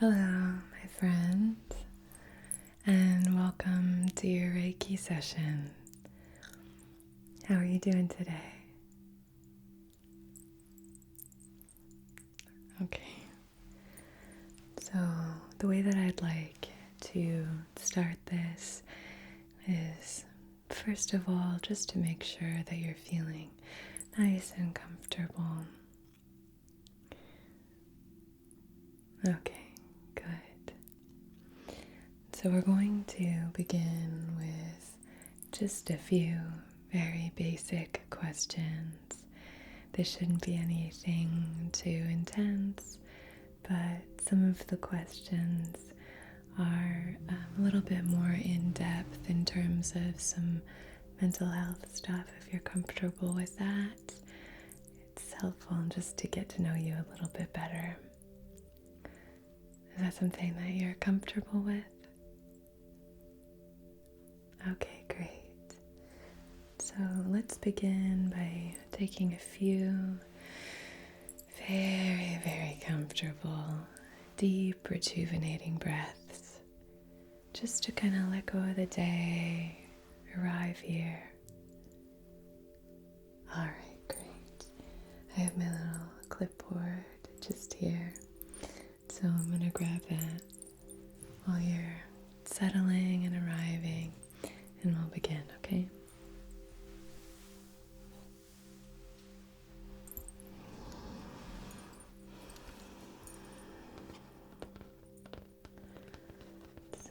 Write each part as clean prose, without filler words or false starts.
Hello, my friend, and welcome to your Reiki session. How are you doing today? Okay, so the way that I'd like to start this is, first of all, just to make sure that you're feeling nice and comfortable. Okay, good. So we're going to begin with just a few very basic questions. This shouldn't be anything too intense, but some of the questions are a little bit more in depth in terms of some mental health stuff. If you're comfortable with that, it's helpful just to get to know you a little bit better. Is that something that you're comfortable with? Okay, great. So let's begin by taking a few very, very comfortable, deep, rejuvenating breaths, just to kind of let go of the day, arrive here. All right, great. I have my little clipboard just here, so I'm going to grab that while you're settling and arriving, and we'll begin, okay? So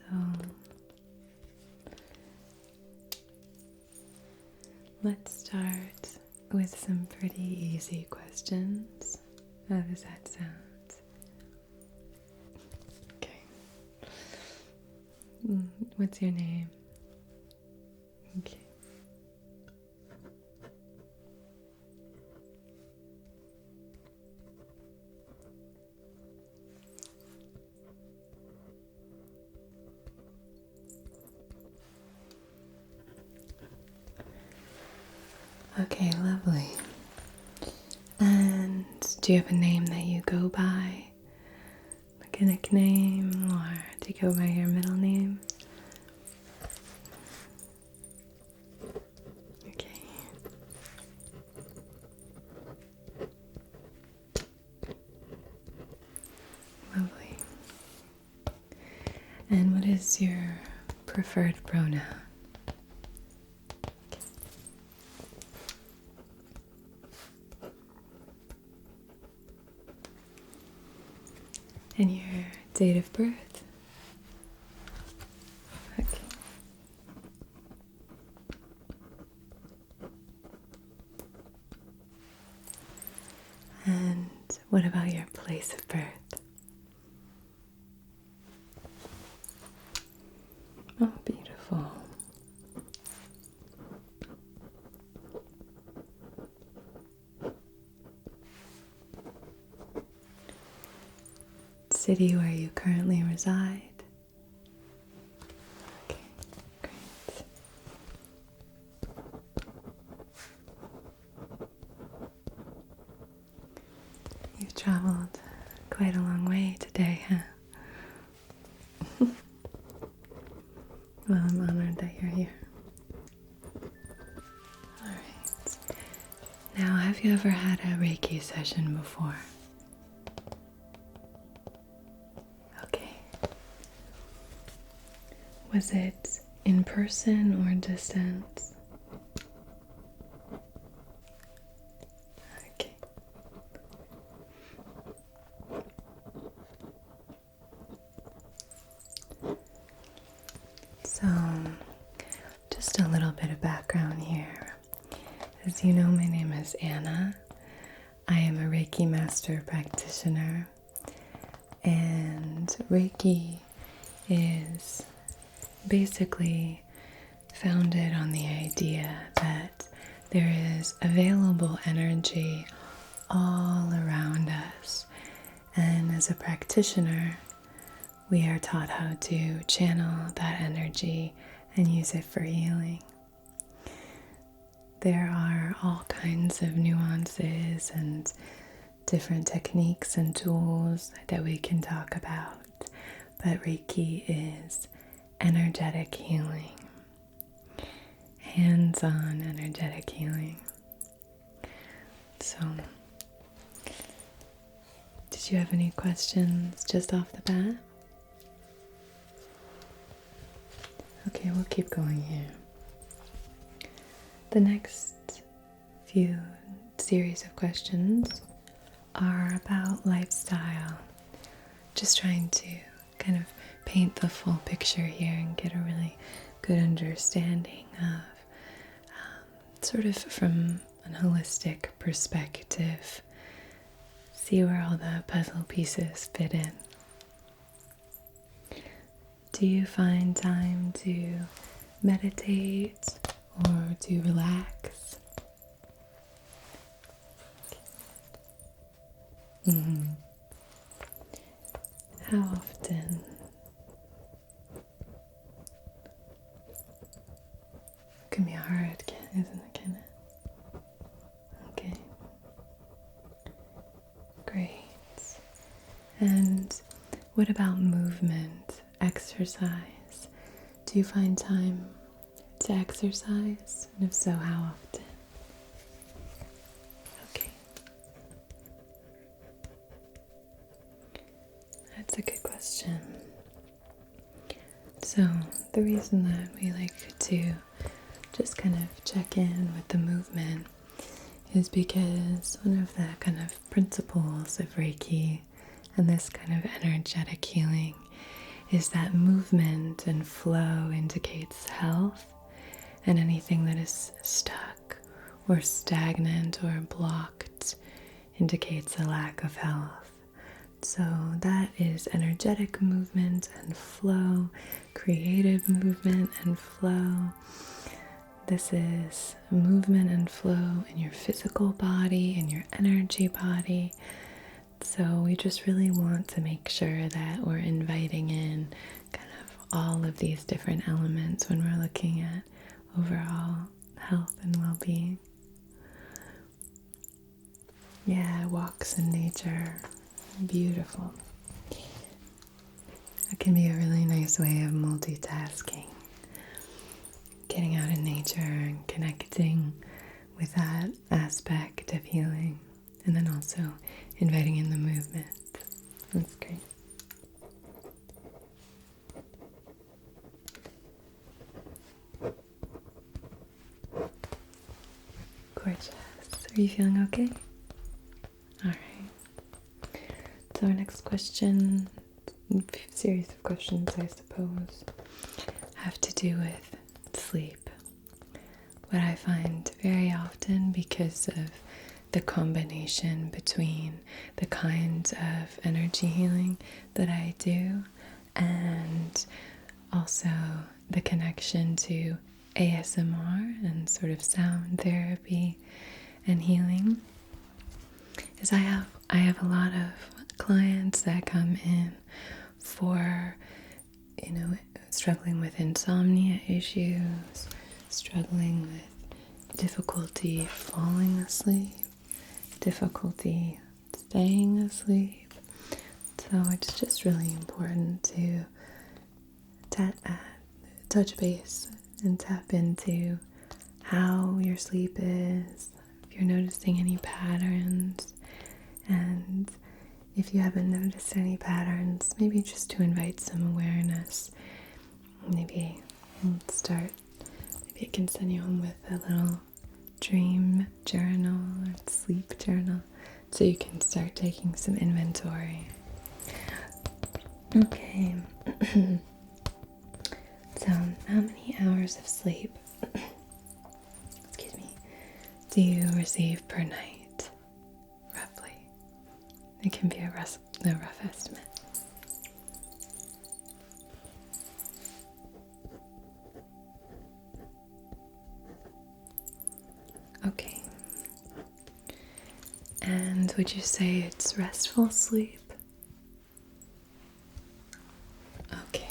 let's start with some pretty easy questions. How does that sound? Okay. What's your name? Okay. Okay, lovely. And do you have a name that you go by? Like a nickname, or do you go by your middle name? Okay. Lovely. And what is your preferred pronoun? And your date of birth? Okay. And what about your place of birth? Oh, beautiful. City where you currently reside? Okay, great. You've traveled quite a long way today, huh? Well, I'm honored that you're here. Alright. Now, have you ever had a Reiki session before? Okay. Was it in person or distance? Okay. So, just a little bit of background here. As you know, my name is Anna. I am a Reiki Master Practitioner, and Reiki is basically founded on the idea that there is available energy all around us, and as a practitioner, we are taught how to channel that energy and use it for healing. There are all kinds of nuances and different techniques and tools that we can talk about. but Reiki is energetic healing, hands-on energetic healing. So, did you have any questions just off the bat? Okay, we'll keep going here. The next few series of questions are about lifestyle. Just trying to kind of paint the full picture here and get a really good understanding of sort of from a holistic perspective, see where all the puzzle pieces fit in. Do you find time to meditate or to relax? How often? It can be hard, isn't it, can it? Okay. Great. And what about movement, exercise? Do you find time to exercise? And if so, how often? Okay. That's a good question. So, the reason that we like to just kind of check in with the movement is because one of the kind of principles of Reiki and this kind of energetic healing is that movement and flow indicates health, and anything that is stuck or stagnant or blocked indicates a lack of health. So that is energetic movement and flow, creative movement and flow. This is movement and flow in your physical body, in your energy body. So we just really want to make sure that we're inviting in kind of all of these different elements when we're looking at overall health and well-being. Yeah, walks in nature, beautiful. It can be a really nice way of multitasking. Getting out in nature and connecting with that aspect of healing, and then also inviting in the movement. That's great. Gorgeous. Are you feeling okay? Alright. So our next question, series of questions I suppose, have to do with sleep. What I find very often, because of the combination between the kinds of energy healing that I do and also the connection to ASMR and sort of sound therapy and healing, is I have a lot of clients that come in for, struggling with insomnia issues, struggling with difficulty falling asleep, difficulty staying asleep. So it's just really important to touch base and tap into how your sleep is, if you're noticing any patterns, and if you haven't noticed any patterns, maybe just to invite some awareness. Maybe it can send you home with a little dream journal or sleep journal so you can start taking some inventory. Okay. So, how many hours of sleep, do you receive per night, roughly? It can be a rough estimate. Okay. And would you say it's restful sleep? Okay.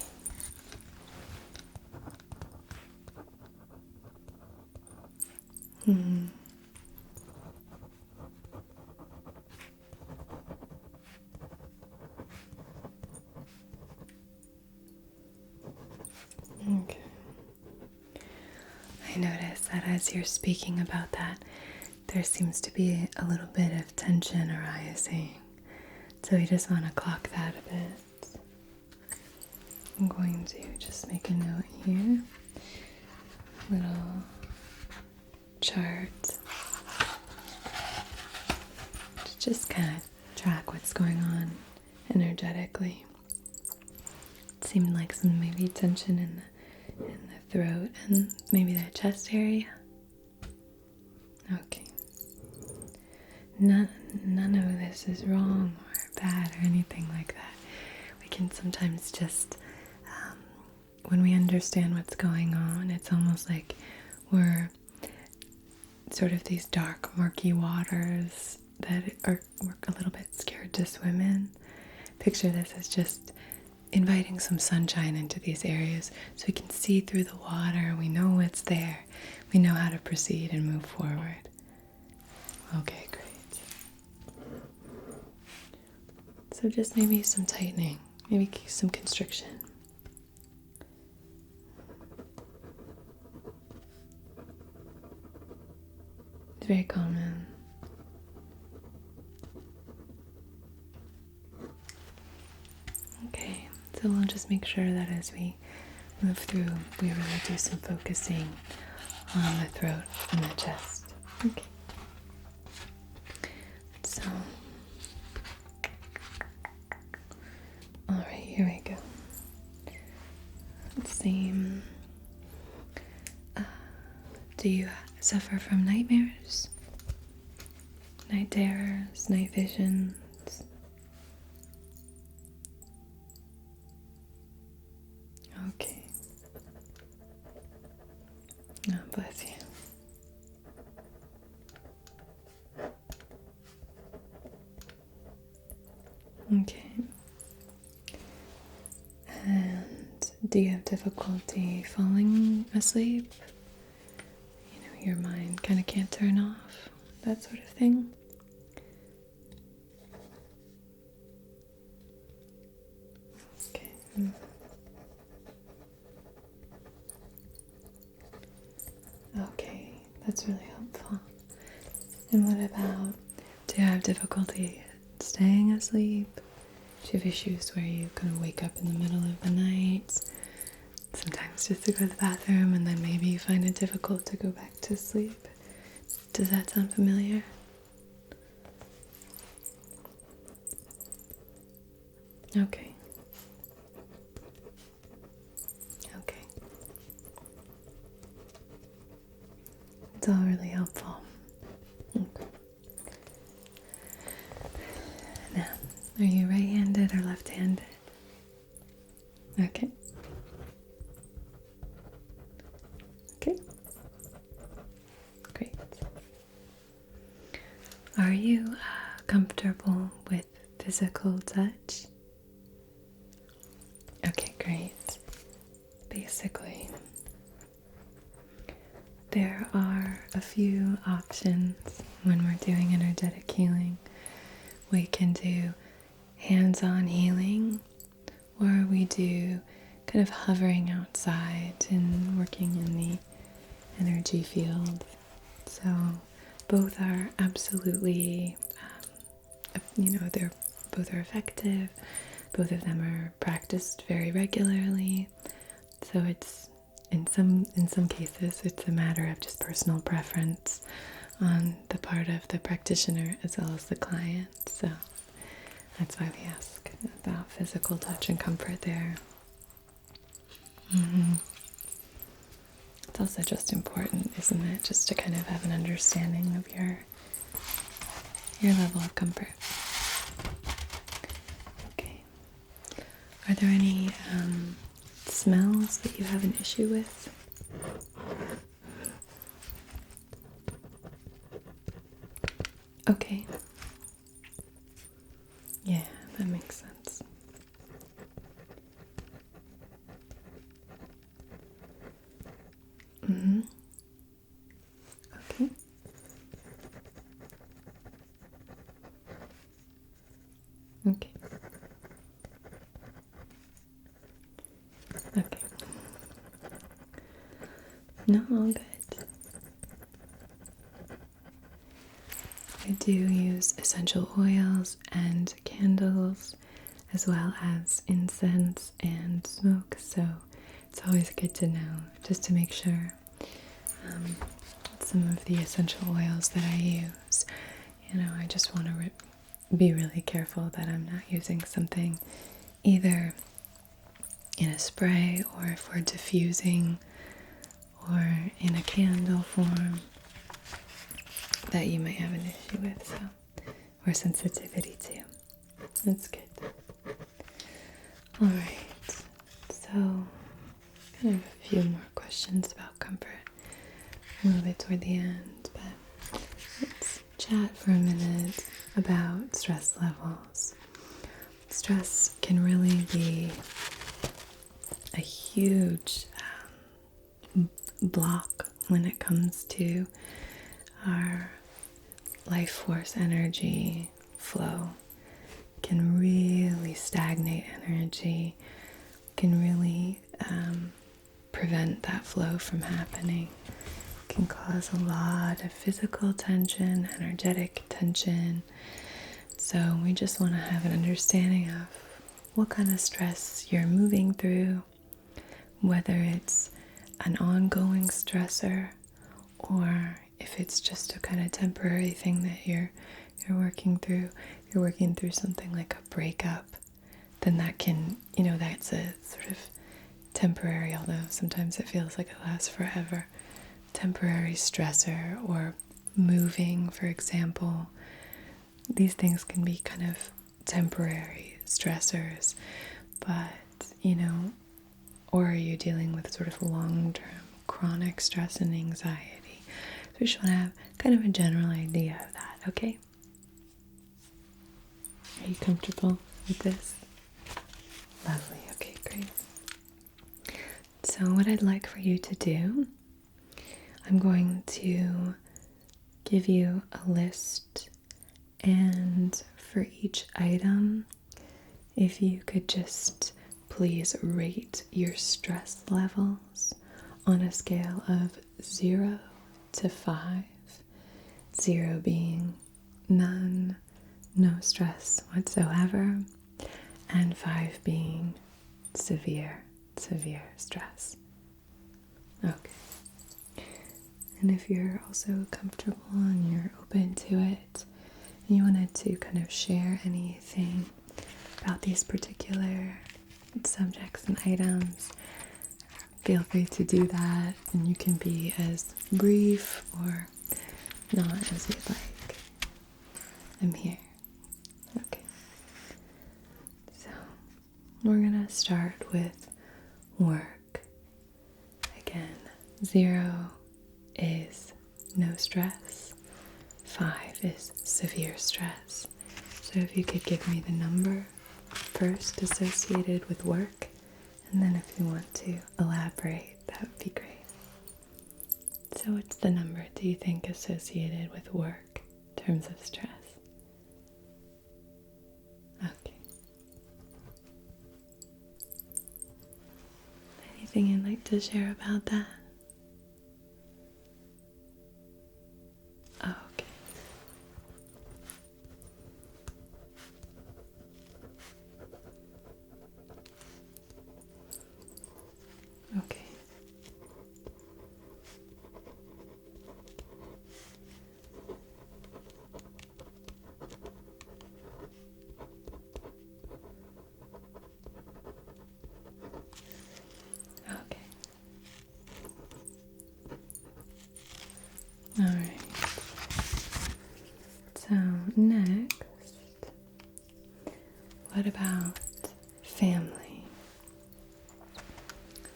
as you're speaking about that, there seems to be a little bit of tension arising. So we just want to clock that a bit. I'm going to just make a note here. Little chart to just kind of track what's going on energetically. It seemed like some maybe tension in the throat and maybe the chest area. Okay. None of this is wrong or bad or anything like that. We can sometimes just, when we understand what's going on, it's almost like we're sort of these dark, murky waters that we're a little bit scared to swim in. Picture this as just inviting some sunshine into these areas so we can see through the water. We know what's there. We know how to proceed and move forward. Okay, great. So just maybe some tightening, maybe some constriction. It's very common. Okay, so we'll just make sure that as we move through, we really do some focusing on the throat and the chest. Okay. So, all right, here we go. Same. Do you suffer from nightmares? Night terrors, night visions? Okay. Oh, bless you. Okay. And do you have difficulty falling asleep? You know, your mind kind of can't turn off, that sort of thing? Okay. Okay, that's really helpful. And what about, do you have difficulty staying asleep? Do you have issues where you kind of wake up in the middle of the night? Sometimes just to go to the bathroom and then maybe you find it difficult to go back to sleep. Does that sound familiar? Okay. Okay. It's all really helpful. Okay. Now, are you right-handed or left-handed? Okay. Okay. Great. Are you comfortable with physical touch? Okay, great. Basically, there are a few options when we're doing energetic healing. We can do hands-on healing, or we do kind of hovering outside and working in the energy field. So both are absolutely, they're both are effective. Both of them are practiced very regularly. So it's in some cases it's a matter of just personal preference on the part of the practitioner as well as the client. So that's why we ask about physical touch and comfort there. It's also just important, isn't it, just to kind of have an understanding of your level of comfort. Okay. Are there any smells that you have an issue with? Okay. Yeah, that makes sense. Okay. Okay. Okay. No, all good. I do use essential oils and candles, as well as incense and smoke, so it's always good to know, just to make sure. Some of the essential oils that I use, I just want to be really careful that I'm not using something either in a spray, or if we're diffusing, or in a candle form that you might have an issue with, or sensitivity to. That's good. Alright, so kind of a few more questions about comfort a little bit toward the end, but let's chat for a minute about stress levels. Stress can really be a huge block when it comes to our life force energy flow. Can really stagnate energy, can really prevent that flow from happening, can cause a lot of physical tension, energetic tension. So we just want to have an understanding of what kind of stress you're moving through, whether it's an ongoing stressor, or if it's just a kind of temporary thing that you're working through. If you're working through something like a breakup, then that can, that's a sort of temporary, although sometimes it feels like it lasts forever, temporary stressor. Or moving, for example. These things can be kind of temporary stressors, but, or are you dealing with sort of long-term chronic stress and anxiety? So we just want to have kind of a general idea of that, okay? Are you comfortable with this? Lovely, okay, great. So what I'd like for you to do, I'm going to give you a list, and for each item, if you could just please rate your stress levels on a scale of 0 to 5. 0 being none, no stress whatsoever, and 5 being severe stress. Okay. And if you're also comfortable and you're open to it, and you wanted to kind of share anything about these particular subjects and items, feel free to do that, and you can be as brief or not as you'd like. I'm here. Okay. So we're gonna start with work. Again, 0 is no stress. 5 is severe stress. So if you could give me the number first associated with work, and then if you want to elaborate, that would be great. So what's the number do you think associated with work in terms of stress? Okay. Anything you'd like to share about that? Okay. Okay. Okay. All right. So next, what about family?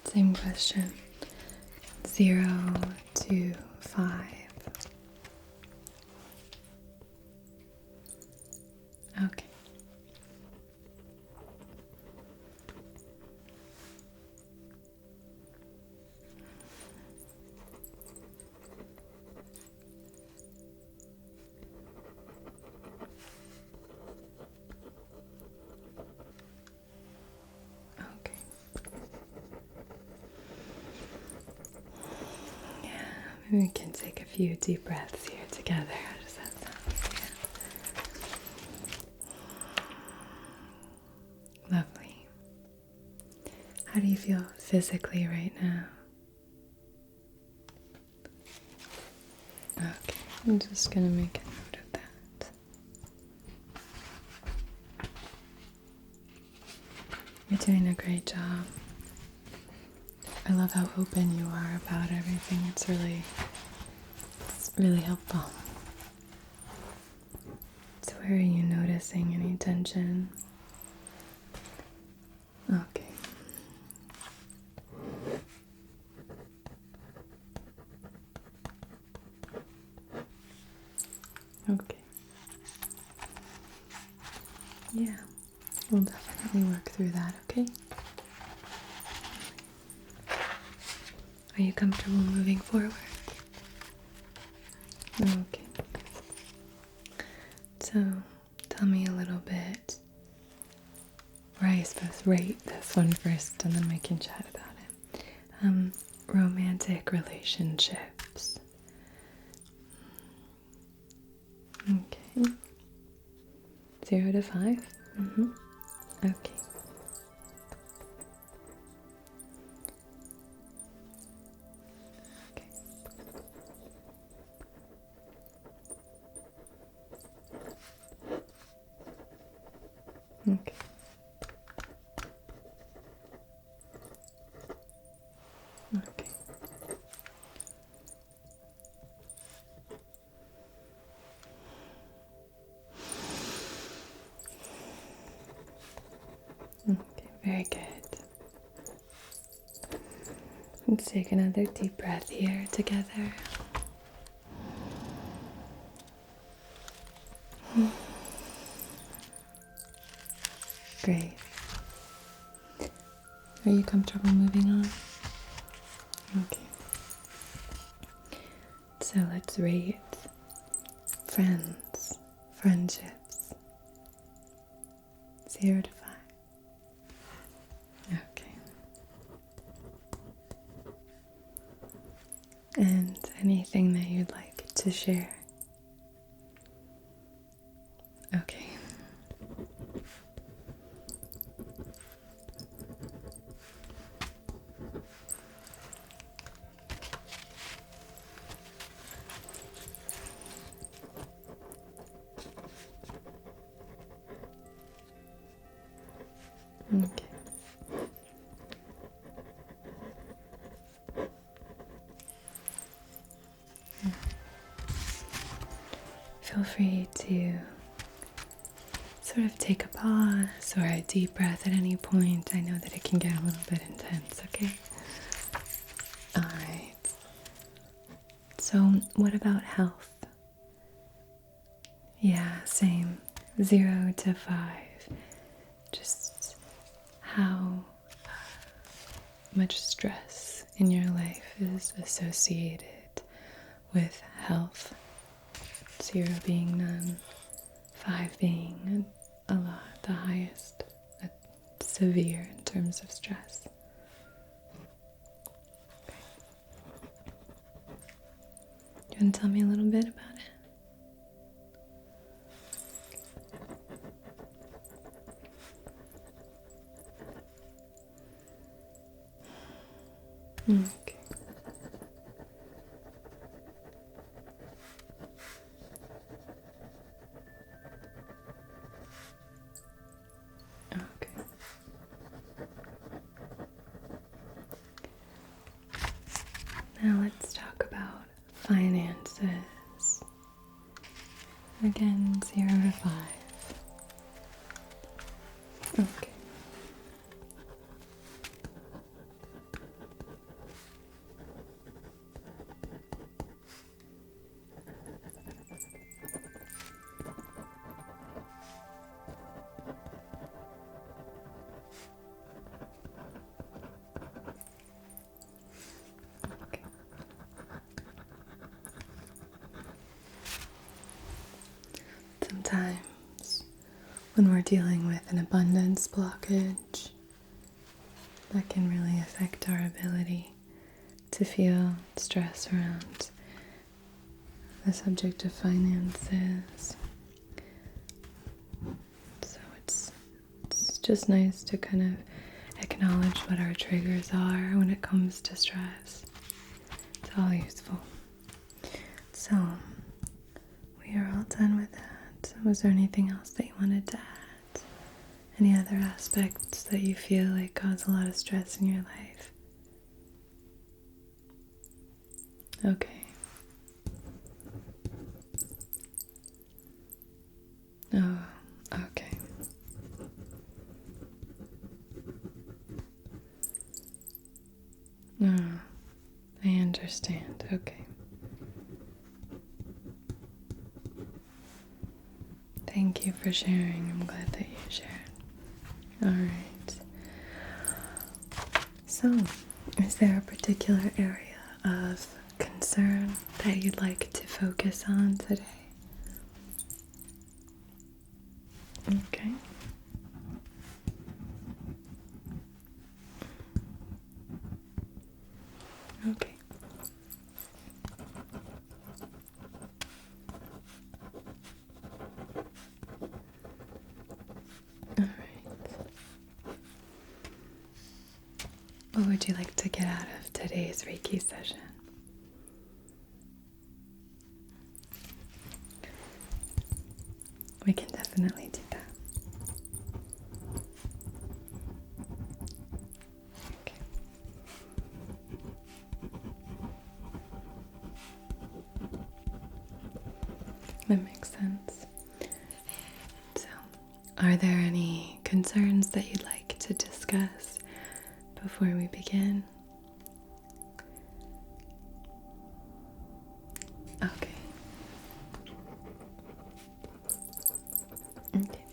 Same question. 0 to 5. Okay. Okay. Yeah, maybe we can take a few deep breaths here together. How does that sound? How do you feel physically right now? Okay, I'm just going to make a note of that. You're doing a great job. I love how open you are about everything. It's really helpful. So where are you noticing any tension? Okay. Okay. Yeah, we'll definitely work through that, okay? Are you comfortable moving forward? Okay. So, tell me a little bit, or I suppose rate this one first and then we can chat about it. Romantic relationships. Okay. 0 to 5? Okay. Okay. Okay. Okay. Okay, very good. Let's take another deep breath here together. Great. Are you comfortable moving on? Okay. So let's rate friendships. 0 to 5. Okay. And anything that you'd like to share? Okay. Okay. Feel free to sort of take a pause or a deep breath at any point. I know that it can get a little bit intense, okay? Alright. So, what about health? Yeah, same. 0 to 5. Just how much stress in your life is associated with health. 0 being none, 5 being a lot, the highest, severe in terms of stress. Okay. Do you want to tell me a little bit about it? Okay. Okay. Now let's talk about finances. Again, 0 to 5. Okay. Okay. Sometimes when we're dealing with an abundance blockage, that can really affect our ability to feel stress around the subject of finances. So it's just nice to kind of acknowledge what our triggers are when it comes to stress. It's all useful. So, we are all done with that. Was there anything else that you wanted to add? Any other aspects that you feel like cause a lot of stress in your life? Okay. Oh, okay. Oh, I understand. Okay. Thank you for sharing. I'm glad that you shared. Alright. So, is there a particular area of concern that you'd like to focus on today? Okay. Okay. Alright. What would you like to get out of today's Reiki session? We can definitely do that. Okay. That makes sense. So, are there any concerns that you'd like to discuss before we begin? Okay. Okay.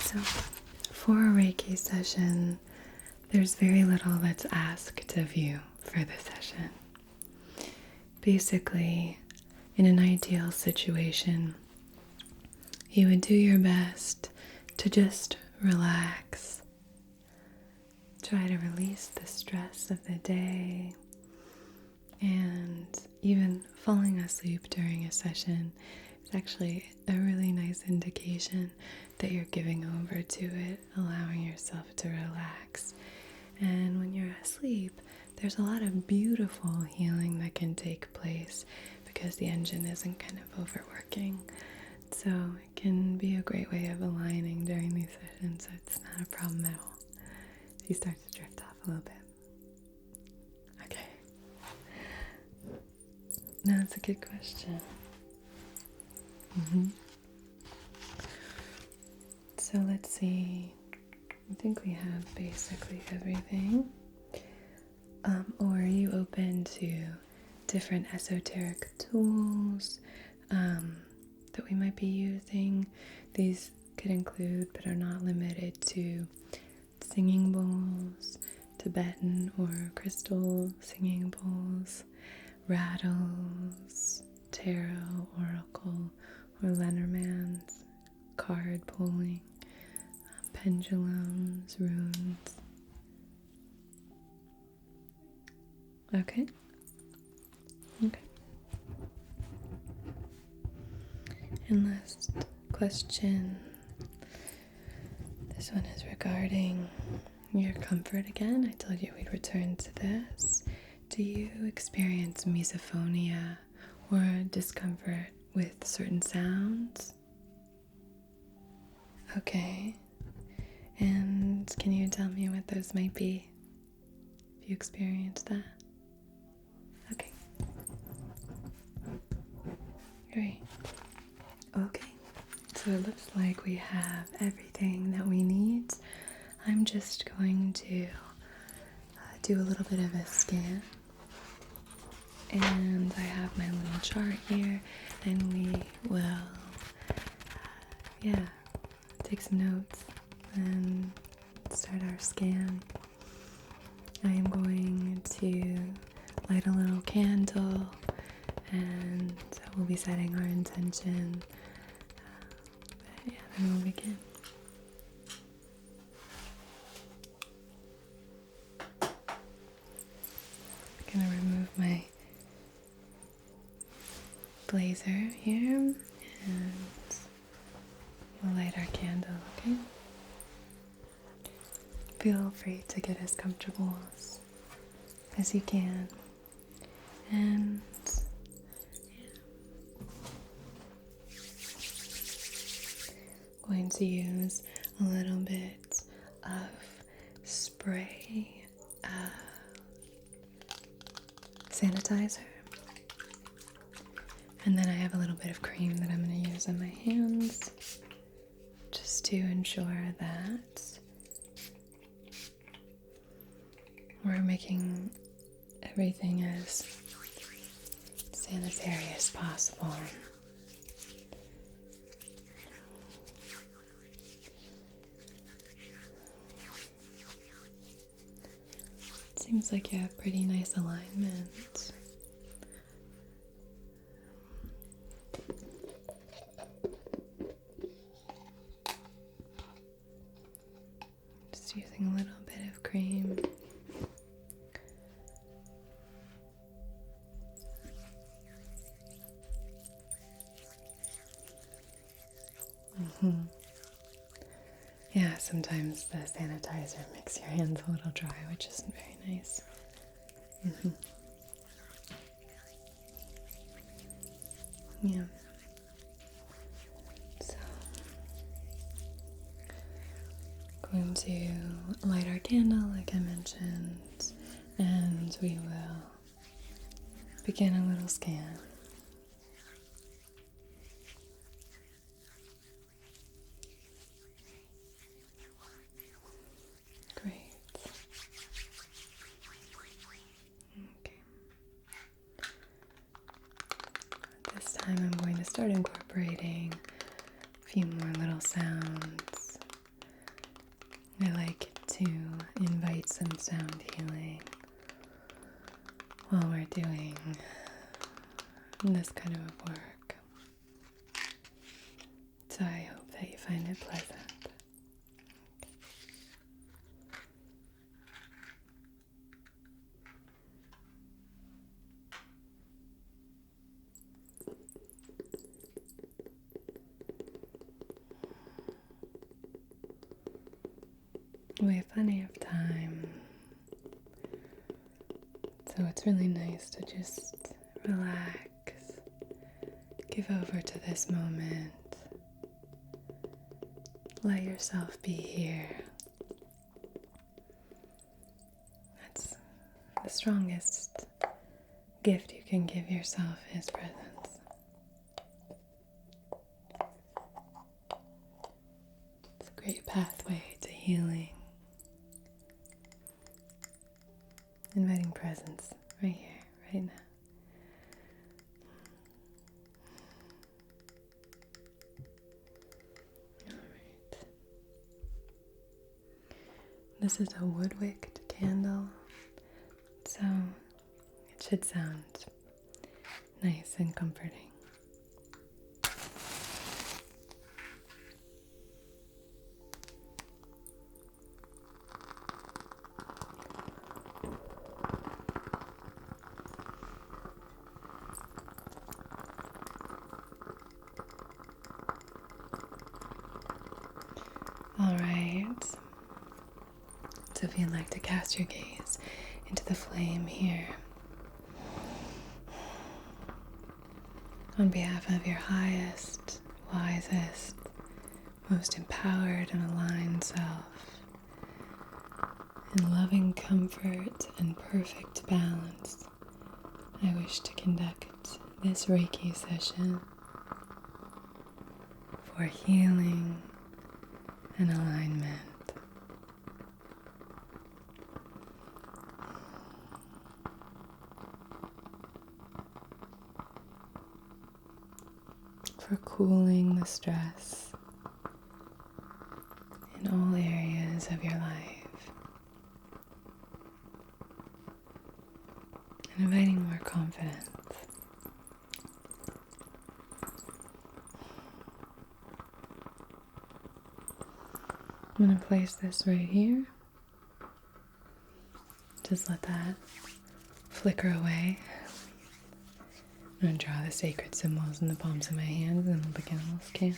So, for a Reiki session, there's very little that's asked of you for the session. Basically, in an ideal situation, you would do your best to just relax. Try to release the stress of the day, and even falling asleep during a session is actually a really nice indication that you're giving over to it, allowing yourself to relax. And when you're asleep, there's a lot of beautiful healing that can take place because the engine isn't kind of overworking. So it can be a great way of aligning during these sessions, so it's not a problem at all if you start to drift off a little bit. Okay. No, that's a good question. So let's see. I think we have basically everything. Or are you open to different esoteric tools that we might be using? These could include, but are not limited to, singing bowls, Tibetan or crystal singing bowls, rattles, tarot, oracle, or Lenormand's, card pulling, pendulums, runes. Okay. And last question. This one is regarding your comfort again. I told you we'd return to this. Do you experience misophonia or discomfort with certain sounds? Okay. And can you tell me what those might be? If you experience that? Okay. Great. Okay. So it looks like we have everything that we need. I'm just going to do a little bit of a scan. And I have my little chart here, and we will, take some notes and start our scan. I am going to light a little candle, and we'll be setting our intention. Then we'll begin. I'm gonna remove my blazer here, and We'll light our candle, okay? Feel free to get as comfortable as you can. And going to use a little bit of spray sanitizer. And then I have a little bit of cream that I'm going to use on my hands just to ensure that we're making everything as sanitary as possible. Seems like you have pretty nice alignment. Just using a little bit of cream. Yeah, sometimes the sanitizer makes your hands a little dry, which isn't very nice. Yeah. So, going to light our candle, like I mentioned, and we will begin a little scan. Great. Okay. This time I'm going to start incorporating a few more little sounds. I like to invite some sound healing while we're doing this kind of work. So I hope that you find it pleasant. We have plenty of time, so it's really nice to just relax, give over to this moment, let yourself be here. That's the strongest gift you can give yourself is presence. It's a great pathway to healing. Inviting presence right here, right now. Alright. This is a wood-wicked candle, so it should sound nice and comforting. Alright, so if you'd like to cast your gaze into the flame here, on behalf of your highest, wisest, most empowered and aligned self, in loving comfort and perfect balance, I wish to conduct this Reiki session for healing and alignment. For cooling the stress in all areas of your life and inviting more confidence. I'm going to place this right here. Just let that flicker away. I'm going to draw the sacred symbols in the palms of my hands and we'll begin a little scan.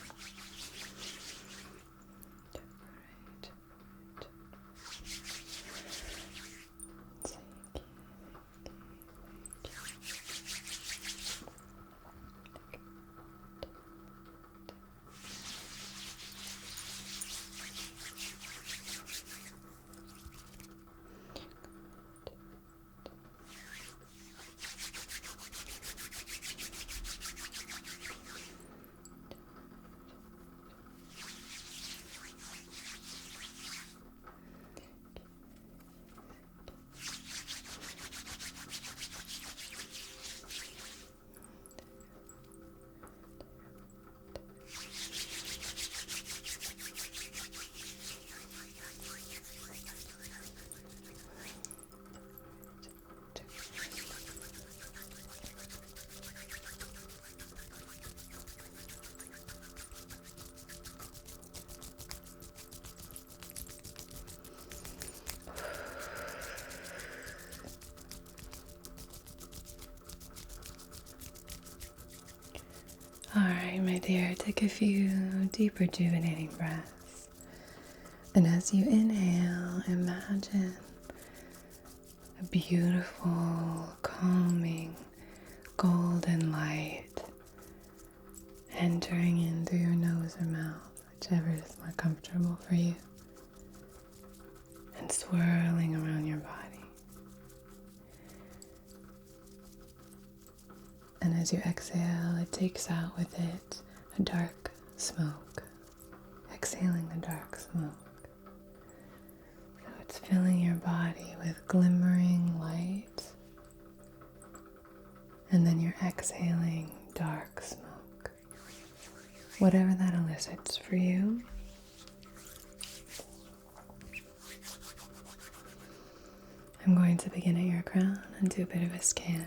Alright, my dear, take a few deep, rejuvenating breaths. And as you inhale, imagine a beautiful, calming, golden light entering in through your nose or mouth, whichever is more comfortable for you, and swirling around your body. And as you exhale, it takes out with it a dark smoke, exhaling the dark smoke. So it's filling your body with glimmering light, and then you're exhaling dark smoke. Whatever that elicits for you. I'm going to begin at your crown and do a bit of a scan.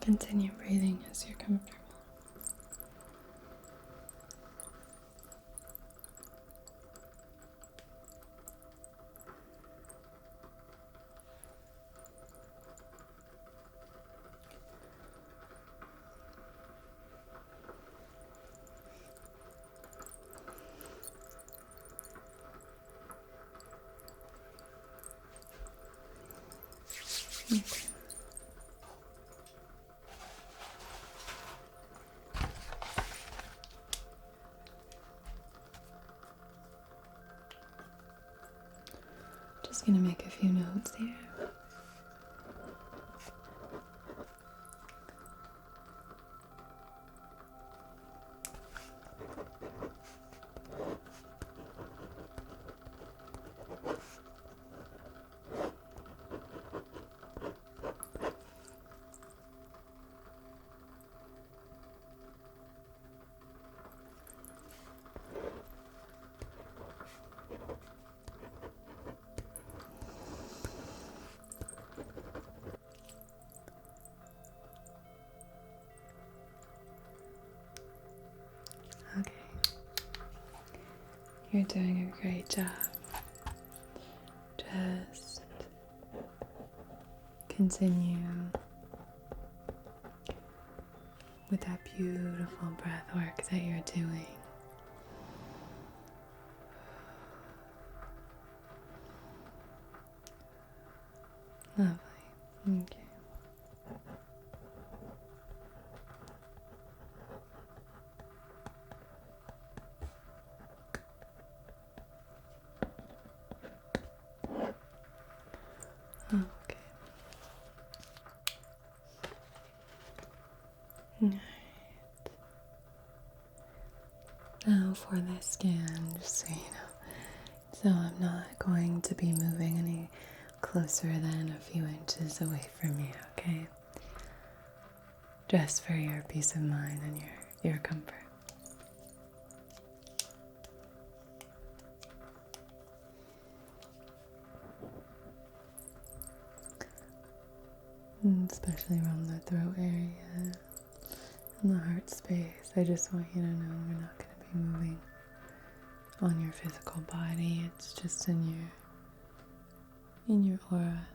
Continue breathing as you're comfortable. Okay. Just going to make a few notes here. Okay. You're doing a great job. Just continue with that beautiful breath work that you're doing. Lovely. Okay. Okay. Alright. Now for this scan, just so you know. So I'm not going to be moving any closer than a few inches away from you, okay? just for your peace of mind and your comfort. And especially around the throat area and the heart space. I just want you to know we're not going to be moving on your physical body. It's just in your aura,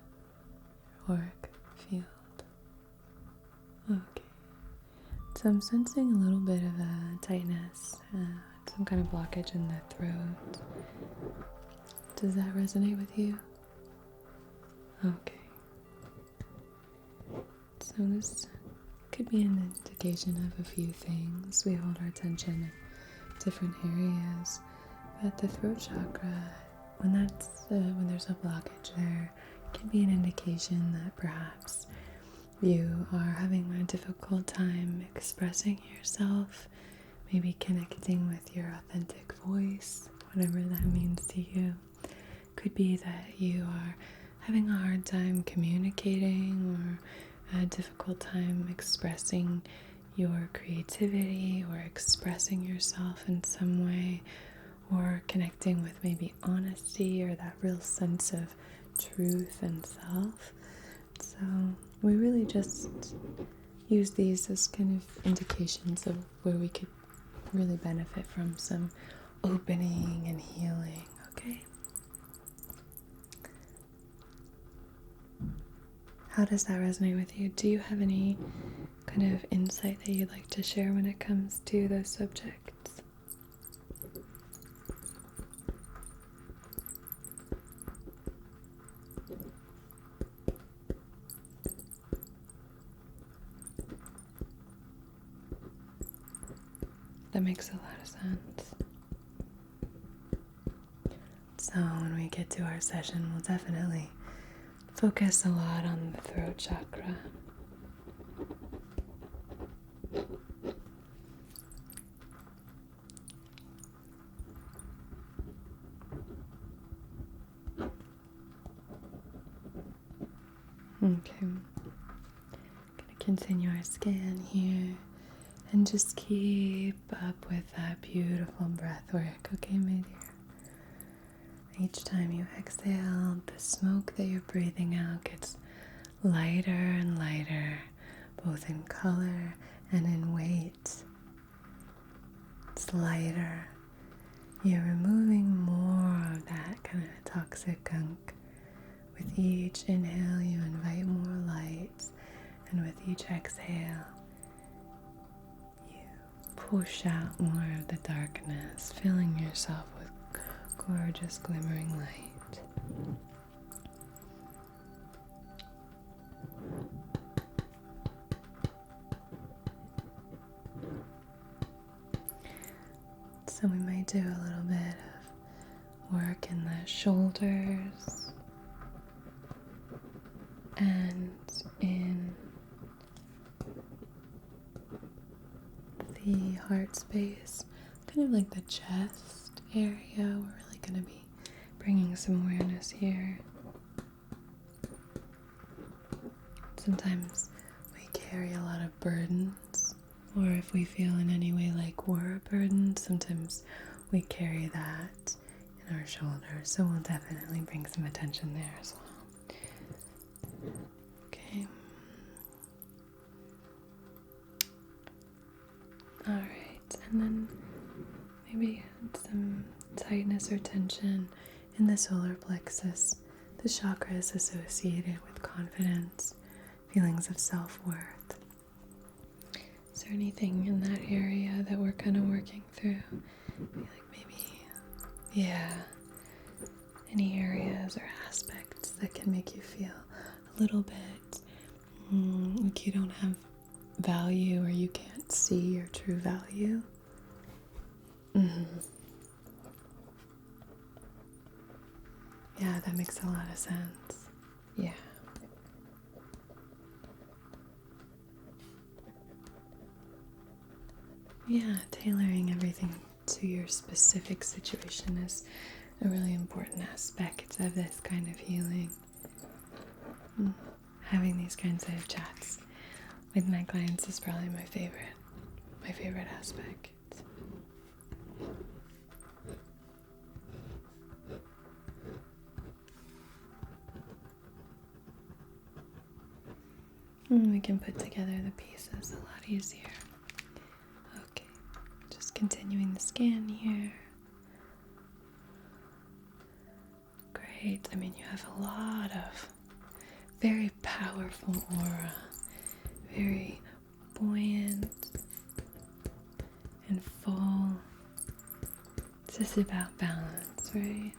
auric field. Okay. So I'm sensing a little bit of a tightness, some kind of blockage in the throat. Does that resonate with you? Okay. So this could be an indication of a few things. We hold our attention in different areas, but the throat chakra, when there's a blockage there, can be an indication that perhaps you are having a difficult time expressing yourself, maybe connecting with your authentic voice, whatever that means to you. Could be that you are having a hard time communicating or a difficult time expressing your creativity or expressing yourself in some way, or connecting with maybe honesty or that real sense of truth and self. So we really just use these as kind of indications of where we could really benefit from some opening and healing, okay? How does that resonate with you? Do you have any kind of insight that you'd like to share when it comes to those subjects? That makes a lot of sense. So when we get to our session, we'll definitely focus a lot on the throat chakra. Okay. I'm gonna continue our scan here and just keep up with that beautiful breath work, okay, my dear? Each time you exhale, the smoke that you're breathing out gets lighter and lighter, both in color and in weight. It's lighter. You're removing more of that kind of toxic gunk. With each inhale, you invite more light, and with each exhale, you push out more of the darkness, filling yourself with gorgeous glimmering light. So we might do a little bit of work in the shoulders and in the heart space, kind of like the chest area. We're really going to be bringing some awareness here. Sometimes we carry a lot of burdens, or if we feel in any way like we're a burden, sometimes we carry that in our shoulders. So we'll definitely bring some attention there as well. Okay. Alright, and then maybe some tightness or tension in the solar plexus. The chakra is associated with confidence, feelings of self-worth. Is there anything in that area that we're kind of working through? I feel like maybe, any areas or aspects that can make you feel a little bit like you don't have value or you can't see your true value. Yeah, that makes a lot of sense. Yeah. Yeah, tailoring everything to your specific situation is a really important aspect of this kind of healing. Having these kinds of chats With my clients is probably my favorite aspect. And we can put together the pieces a lot easier. Okay, just continuing the scan here. Great. I mean, you have a lot of very powerful aura, very buoyant and full. It's just about balance, right?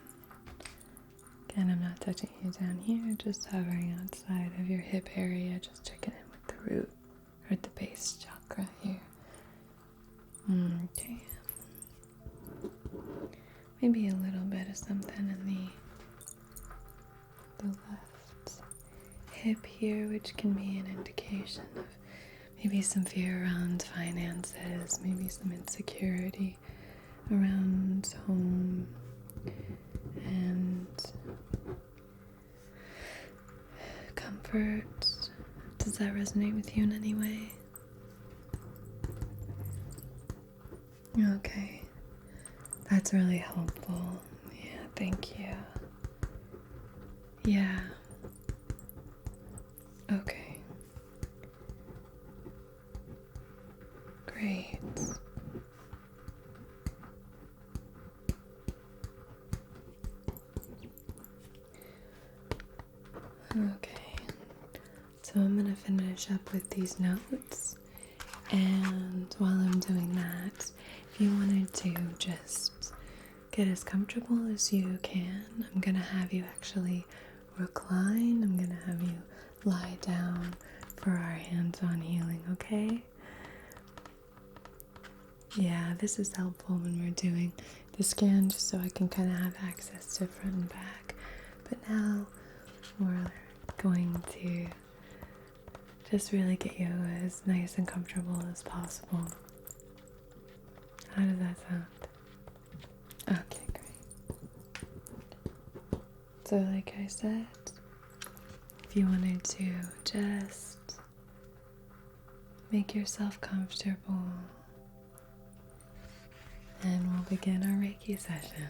Again, I'm not touching you down here, just hovering outside of your hip area, just checking in with the root or the base chakra here. Okay. Maybe a little bit of something in the left hip here, which can be an indication of maybe some fear around finances, maybe some insecurity around home and comfort. Does that resonate with you in any way? Okay, that's really helpful. Yeah, thank you. Yeah. Okay. Great. Okay. So I'm going to finish up with these notes, and while I'm doing that, if you wanted to just get as comfortable as you can, I'm going to have you actually recline. I'm going to have you lie down for our hands-on healing, okay? Yeah, this is helpful when we're doing the scan, just so I can kind of have access to front and back. But now we're going to just really get you as nice and comfortable as possible. How does that sound? Okay, great. So like I said, if you wanted to just make yourself comfortable, and we'll begin our Reiki session.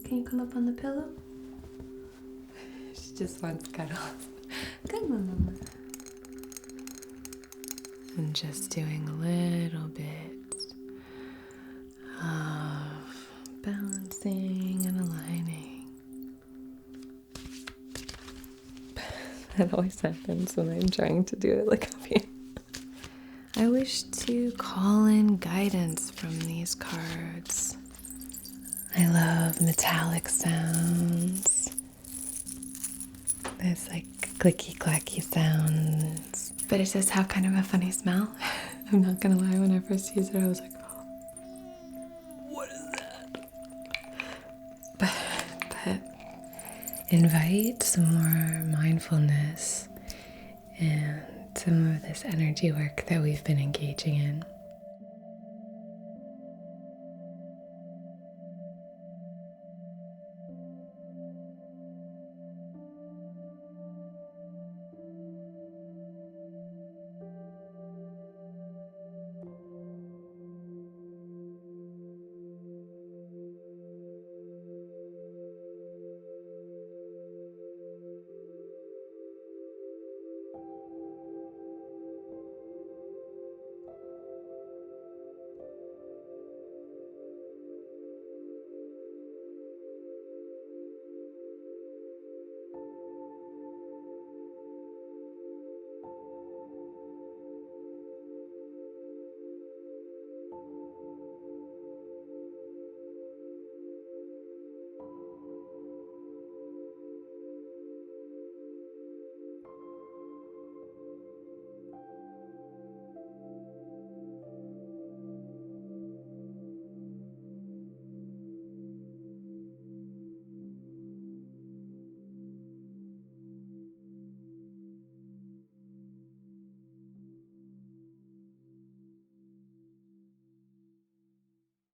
Can you come up on the pillow? She just wants cuddles. Come on, Mama. And just doing a little bit of balancing and aligning. That always happens when I'm trying to do it like up here. I wish to call in guidance from these cards. I love metallic sounds. There's like clicky clacky sounds. But it does have kind of a funny smell. I'm not gonna lie, when I first used it I was like, what is that? But invite some more mindfulness and some of this energy work that we've been engaging in.